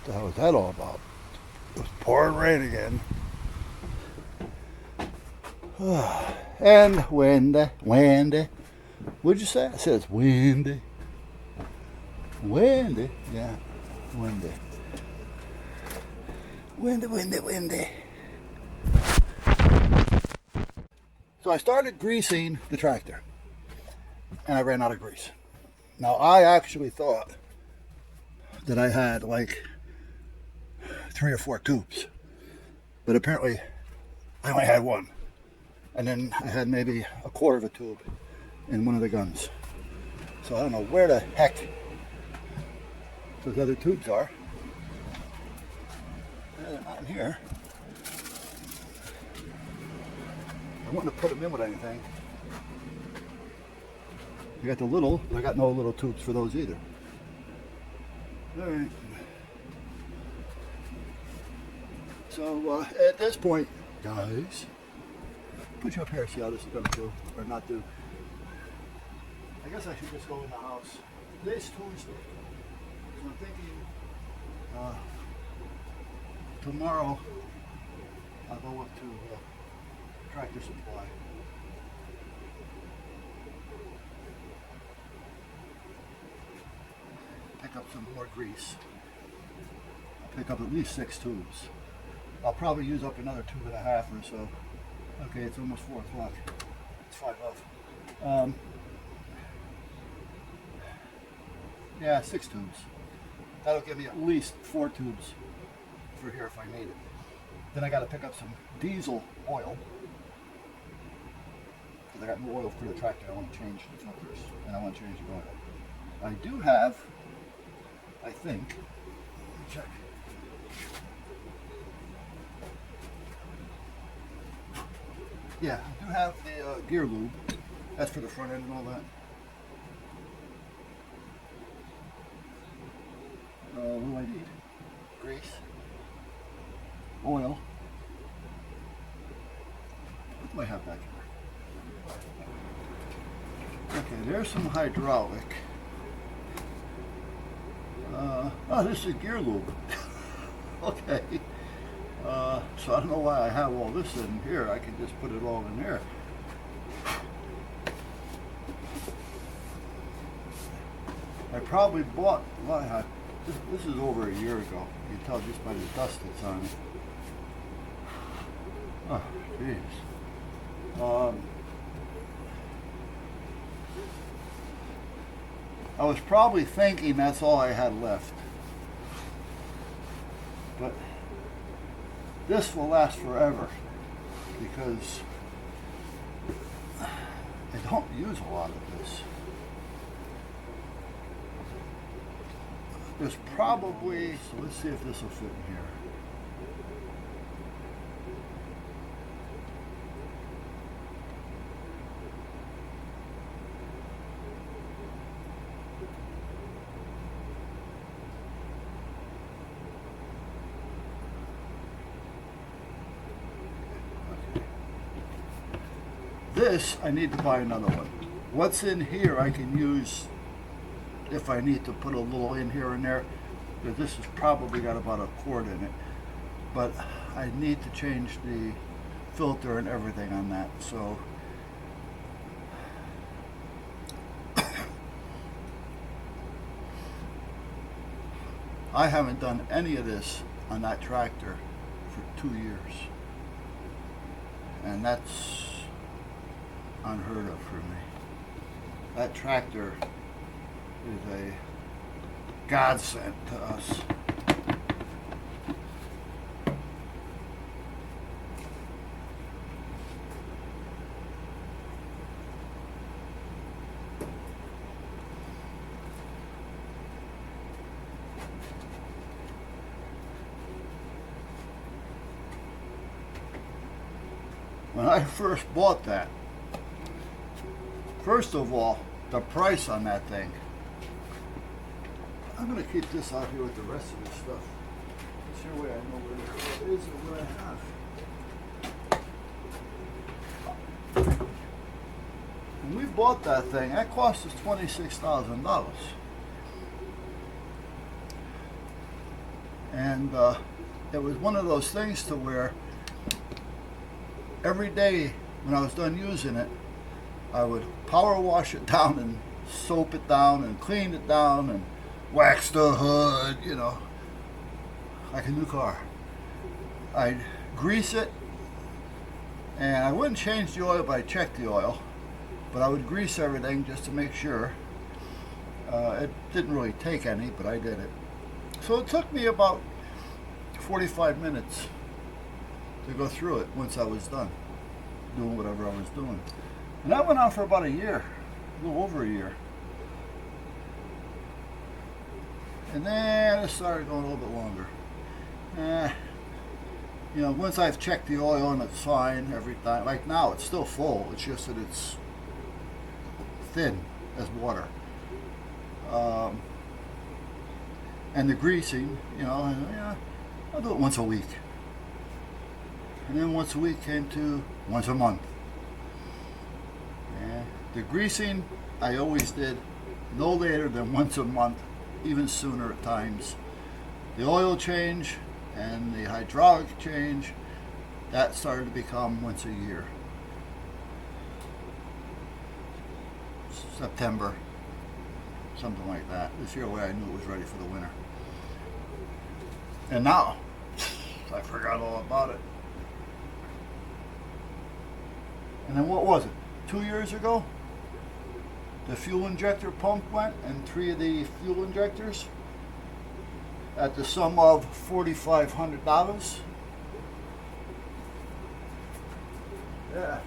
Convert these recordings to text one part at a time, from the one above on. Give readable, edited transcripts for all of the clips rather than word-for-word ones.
What the hell is that all about? It was pouring rain again. And windy, windy. What'd you say? I said it's windy. Windy? Yeah, windy. Windy, windy, windy. So I started greasing the tractor, and I ran out of grease. Now I actually thought that I had like 3 or 4 tubes, but apparently I only had one. And then I had maybe a quarter of a tube in one of the guns. So I don't know where the heck those other tubes are. They're not in here. I wouldn't have put them in with anything. I got the little, but I got no little tubes for those either. All right. So at this point, guys, put you up here, see how this is going to do or not do. I guess I should just go in the house. Today's Tuesday, so I'm thinking tomorrow I'll go up to Tractor Supply. Pick up some more grease. I'll pick up at least 6 tubes. I'll probably use up another 2.5 or so. Okay, it's almost 4 o'clock. It's 5 of. Yeah, 6 tubes. That'll give me at least 4 tubes for here if I need it. Then I got to pick up some diesel oil, because I got no oil for the tractor. I want to change the filters and I want to change the oil. I do have, I think, let me check. Yeah, I do have the gear lube. That's for the front end and all that. What do I need? Grease, oil. What do I have back here? Okay, there's some hydraulic. Oh, this is gear lube. Okay. So I don't know why I have all this in here. I can just put it all in there. I probably bought, well, this is over a year ago. You can tell just by the dust that's on it. Oh, jeez. I was probably thinking that's all I had left. But this will last forever because I don't use a lot of this. There's probably, so let's see if this will fit in here. This, I need to buy another one. What's in here I can use if I need to put a little in here and there. Because this has probably got about a quart in it. But I need to change the filter and everything on that. So I haven't done any of this on that tractor for 2 years. And that's unheard of for me. That tractor is a godsend to us. When I first bought that, first of all, the price on that thing. I'm going to keep this out here with the rest of this stuff. This way I know where it is and what I have. When we bought that thing, that cost us $26,000. And it was one of those things to where every day when I was done using it, I would power wash it down and soap it down and clean it down and wax the hood, you know, like a new car. I'd grease it, and I wouldn't change the oil, but I'd check the oil. But I would grease everything just to make sure. It didn't really take any, but I did it. So it took me about 45 minutes to go through it once I was done doing whatever I was doing. And that went on for about a year, a little over a year. And then it started going a little bit longer. You know, once I've checked the oil and it's fine every time, like now it's still full, it's just that it's thin as water. And the greasing, you know, I'll do it once a week. And then once a week came to once a month. And the greasing, I always did no later than once a month, even sooner at times. The oil change and the hydraulic change, that started to become once a year. September, something like that. This year, way I knew it was ready for the winter. And now, I forgot all about it. And then what was it? 2 years ago, the fuel injector pump went, and 3 of the fuel injectors at the sum of $4,500. Yeah.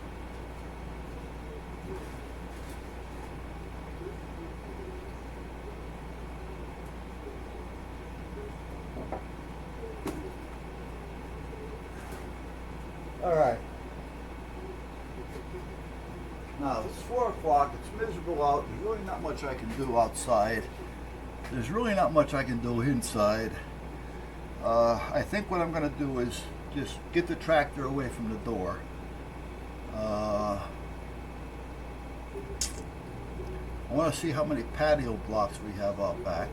All right. Now it's 4 o'clock. It's miserable out. There's really not much I can do outside. There's really not much I can do inside. I think what I'm going to do is just get the tractor away from the door. I want to see how many patio blocks we have out back.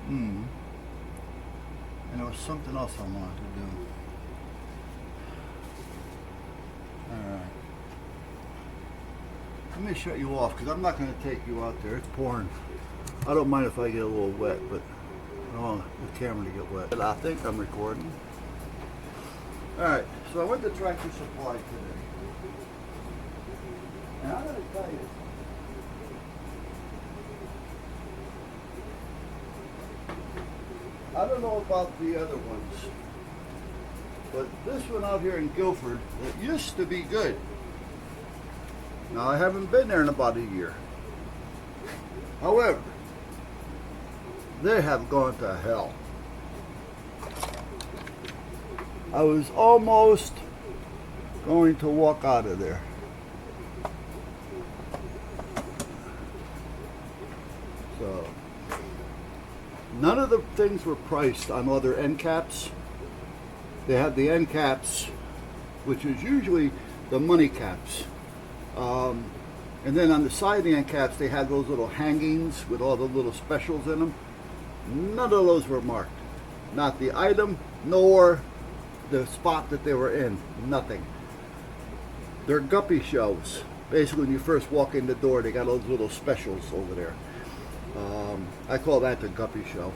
And there was something else I wanted to do. Alright. Let me shut you off because I'm not going to take you out there. It's pouring. I don't mind if I get a little wet, but I don't want the camera to get wet. I think I'm recording. Alright, so I went to Tractor Supply today. And I'm going to tell you, I don't know about the other ones, but this one out here in Guilford, it used to be good. Now I haven't been there in about a year. However, they have gone to hell. I was almost going to walk out of there. So none of the things were priced on other end caps. They had the end caps, which is usually the money caps. And then on the side of the end caps, they had those little hangings with all the little specials in them. None of those were marked. Not the item, nor the spot that they were in. Nothing. They're guppy shelves. Basically, when you first walk in the door, they got those little specials over there. I call that the guppy shelf.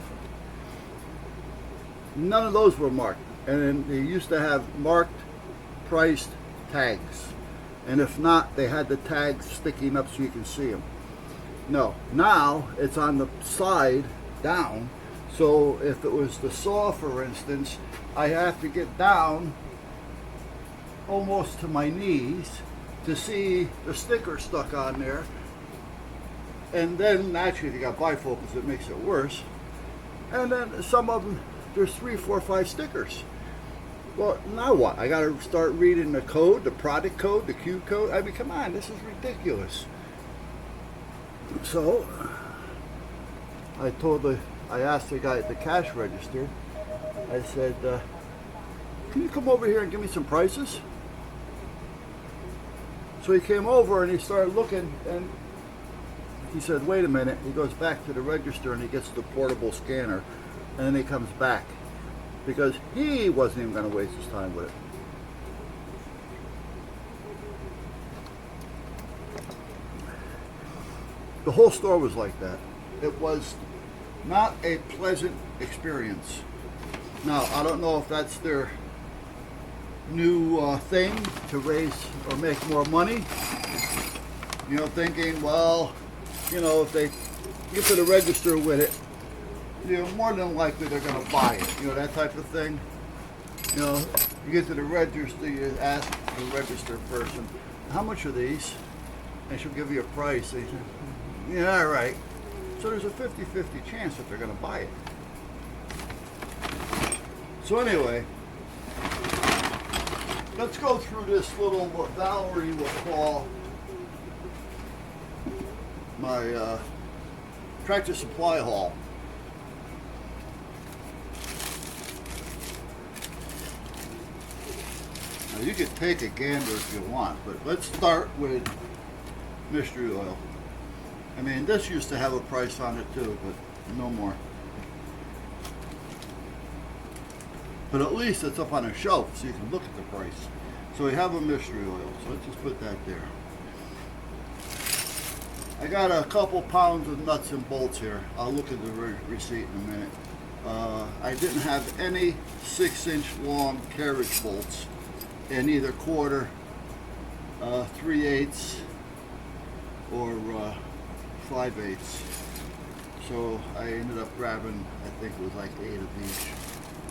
None of those were marked. And then they used to have marked, priced tags. And if not, they had the tags sticking up so you can see them. No, now it's on the side down. So if it was the saw, for instance, I have to get down almost to my knees to see the sticker stuck on there. And then actually they got bifocals, it makes it worse. And then some of them, there's 3, 4, 5 stickers. Well, now what? I got to start reading the code, the product code, the Q code. I mean, come on, this is ridiculous. So I asked the guy at the cash register. I said, "Can you come over here and give me some prices?" So he came over and he started looking, and he said, wait a minute. He goes back to the register and he gets the portable scanner, and then he comes back because he wasn't even going to waste his time with it. The whole store was like that. It was not a pleasant experience. Now, I don't know if that's their new thing to raise or make more money. You know, thinking, well, you know, if they get to the register with it, you know, more than likely they're going to buy it. You know, that type of thing. You know, you get to the register, you ask the register person, how much are these? And she'll give you a price. They say, yeah, all right. So there's a 50-50 chance that they're going to buy it. So anyway, let's go through this little, what Valerie will call my Tractor Supply haul. Now you could take a gander if you want, but let's start with mystery oil. I mean, this used to have a price on it too, but no more. But at least it's up on a shelf so you can look at the price. So we have a mystery oil, so let's just put that there. I got a couple pounds of nuts and bolts here. I'll look at the receipt in a minute. I didn't have any 6-inch long carriage bolts in either quarter, 3/8 or 5/8. So I ended up grabbing, I think it was like 8 of each,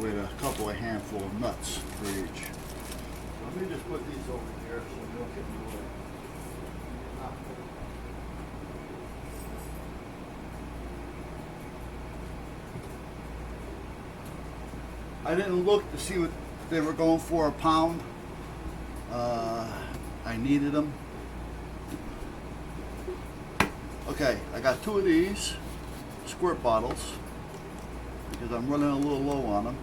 with a couple of handful of nuts for each. So let me just put these over here so we don't get in the way. I didn't look to see what they were going for a pound. I needed them. Okay, I got 2 of these squirt bottles because I'm running a little low on them.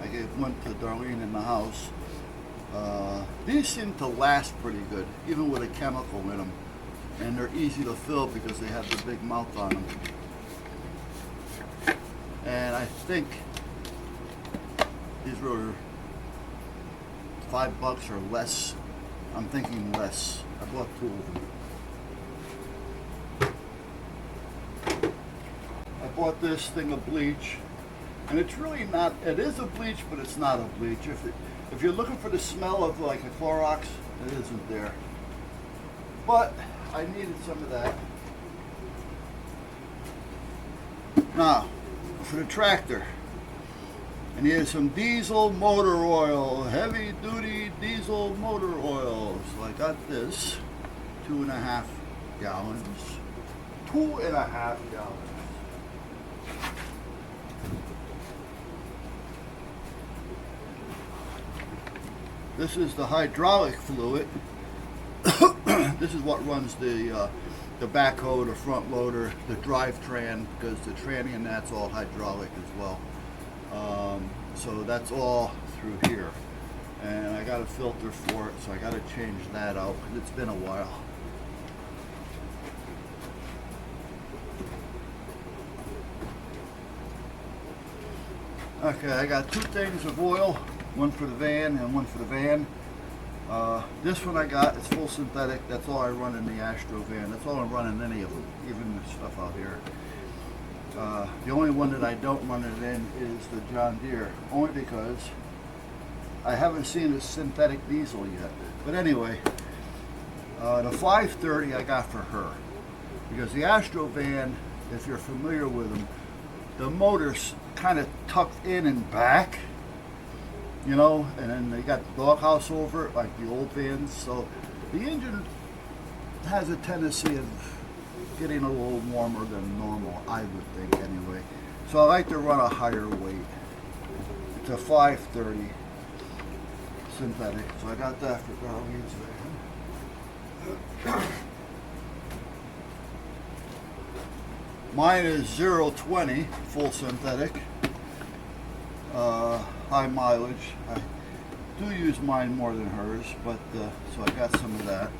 I gave one to Darlene in the house. These seem to last pretty good, even with a chemical in them. And they're easy to fill because they have the big mouth on them. And I think these were $5 or less. I'm thinking less. I bought 2 of them. I bought this thing of bleach, and it's really not. It is a bleach, but it's not a bleach. If you're looking for the smell of like a Clorox, it isn't there. But I needed some of that. Now, for the tractor, I needed some diesel motor oil, heavy duty diesel motor oil. So I got this, 2.5 gallons. 2.5 gallons. This is the hydraulic fluid. This is what runs the backhoe, the front loader, the drivetrain, because the tranny and that's all hydraulic as well. So that's all through here. And I got a filter for it, so I got to change that out because it's been a while. Okay, I got 2 things of oil, one for the van and one for the van. This one I got, it's full synthetic. That's all I run in the Astro van. That's all I run in any of them, even the stuff out here. The only one that I don't run it in is the John Deere, only because I haven't seen a synthetic diesel yet. But anyway, the 530 I got for her, because the Astro van, if you're familiar with them, the motor's kind of tucked in and back, you know, and then they got the doghouse over it like the old vans. So the engine has a tendency of getting a little warmer than normal, I would think anyway. So I like to run a higher weight. It's a 530 synthetic, so I got that for Darlene's van. Mine is 020 full synthetic, high mileage. I do use mine more than hers, but so I got some of that.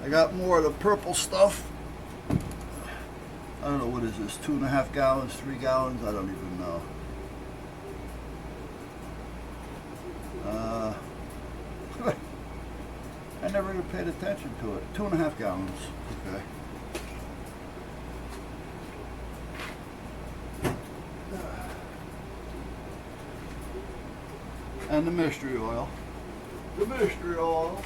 I got more of the purple stuff. I don't know, what is this, 2.5 gallons, 3 gallons? I don't even know. I never even paid attention to it. 2.5 gallons, okay. And the mystery oil. The mystery oil.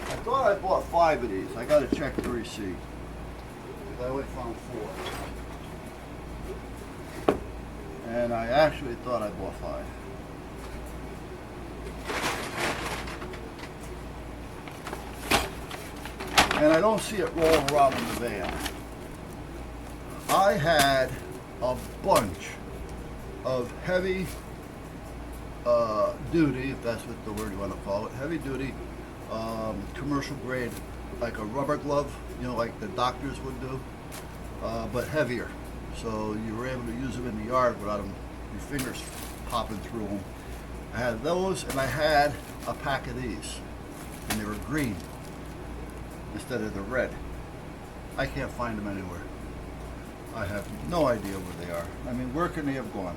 I thought I bought 5 of these. I gotta check the receipt. I only found 4. And I actually thought I bought 5. And I don't see it rolling around in the van. I had a bunch of heavy duty, if that's what the word you want to call it, heavy duty commercial grade, like a rubber glove, you know, like the doctors would do, but heavier. So you were able to use them in the yard without them, your fingers popping through them. I had those, and I had a pack of these, and they were green instead of the red. I can't find them anywhere. I have no idea where they are. I mean, where can they have gone?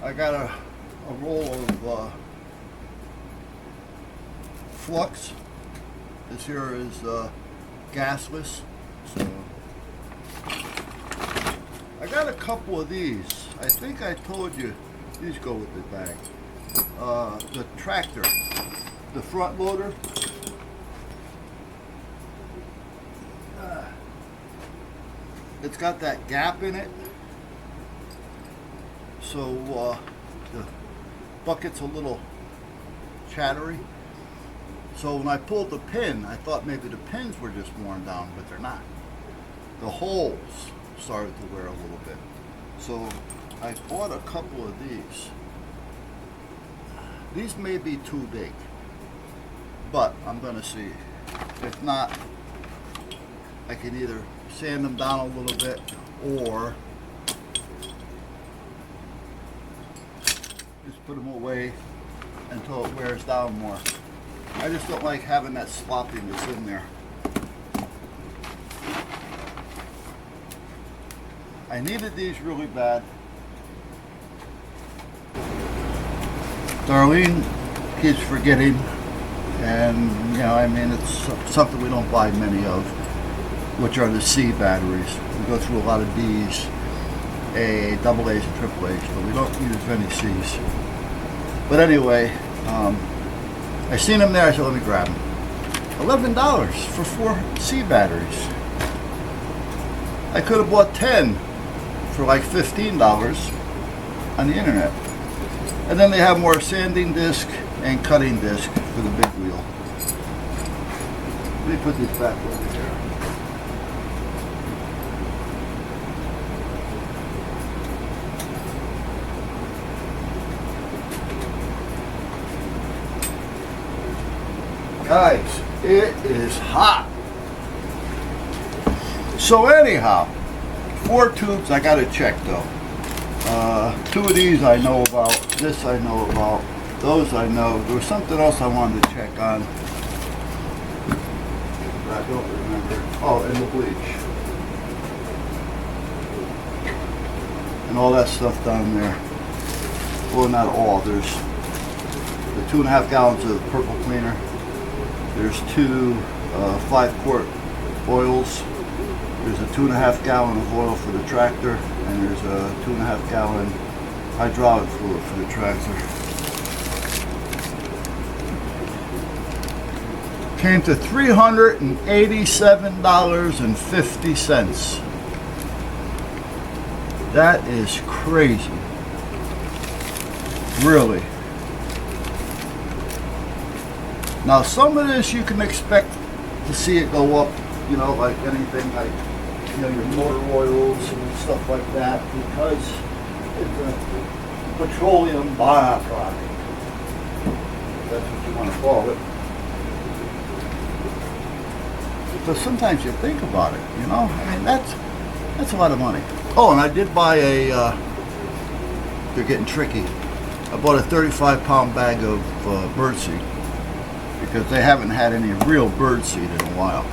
I got a roll of flux. This here is gasless. So I got a couple of these. I think I told you these go with the bag. The tractor, the front loader. It's got that gap in it, so the bucket's a little chattery. So when I pulled the pin, I thought maybe the pins were just worn down, but they're not. The holes started to wear a little bit. So I bought a couple of these. These may be too big, but I'm gonna see. If not, I can either sand them down a little bit or just put them away until it wears down more. I just don't like having that sloppiness in there. I needed these really bad. Darlene keeps forgetting, and you know, I mean, it's something we don't buy many of, which are the C batteries. We go through a lot of D's, AA, double A's, and triple A's, but we don't use any C's. But anyway, I seen them there, I said, let me grab them. $11 for 4 C batteries. I could have bought 10 for like $15 on the internet. And then they have more sanding disc and cutting disc for the big wheel. Let me put this back over here. Guys, it is hot. So anyhow, 4 tubes I gotta check though. 2 of these I know about, this I know about, those I know. There was something else I wanted to check on. I don't remember. Oh, and the bleach. And all that stuff down there. Well, not all. There's the 2.5 gallons of purple cleaner. There's 2 5-quart oils. There's a 2.5 gallon of oil for the tractor, and there's a 2.5 gallon hydraulic fluid for the tractor. Came to $387.50. That is crazy. Really. Now some of this you can expect to see it go up, you know, like anything like, you know, your motor oils and stuff like that, because it's a petroleum byproduct. That's what you want to call it. But sometimes you think about it, you know, I mean, that's a lot of money. Oh, and I did buy a, they're getting tricky. I bought a 35-pound bag of birdseed. because they haven't had any real bird seed in a while.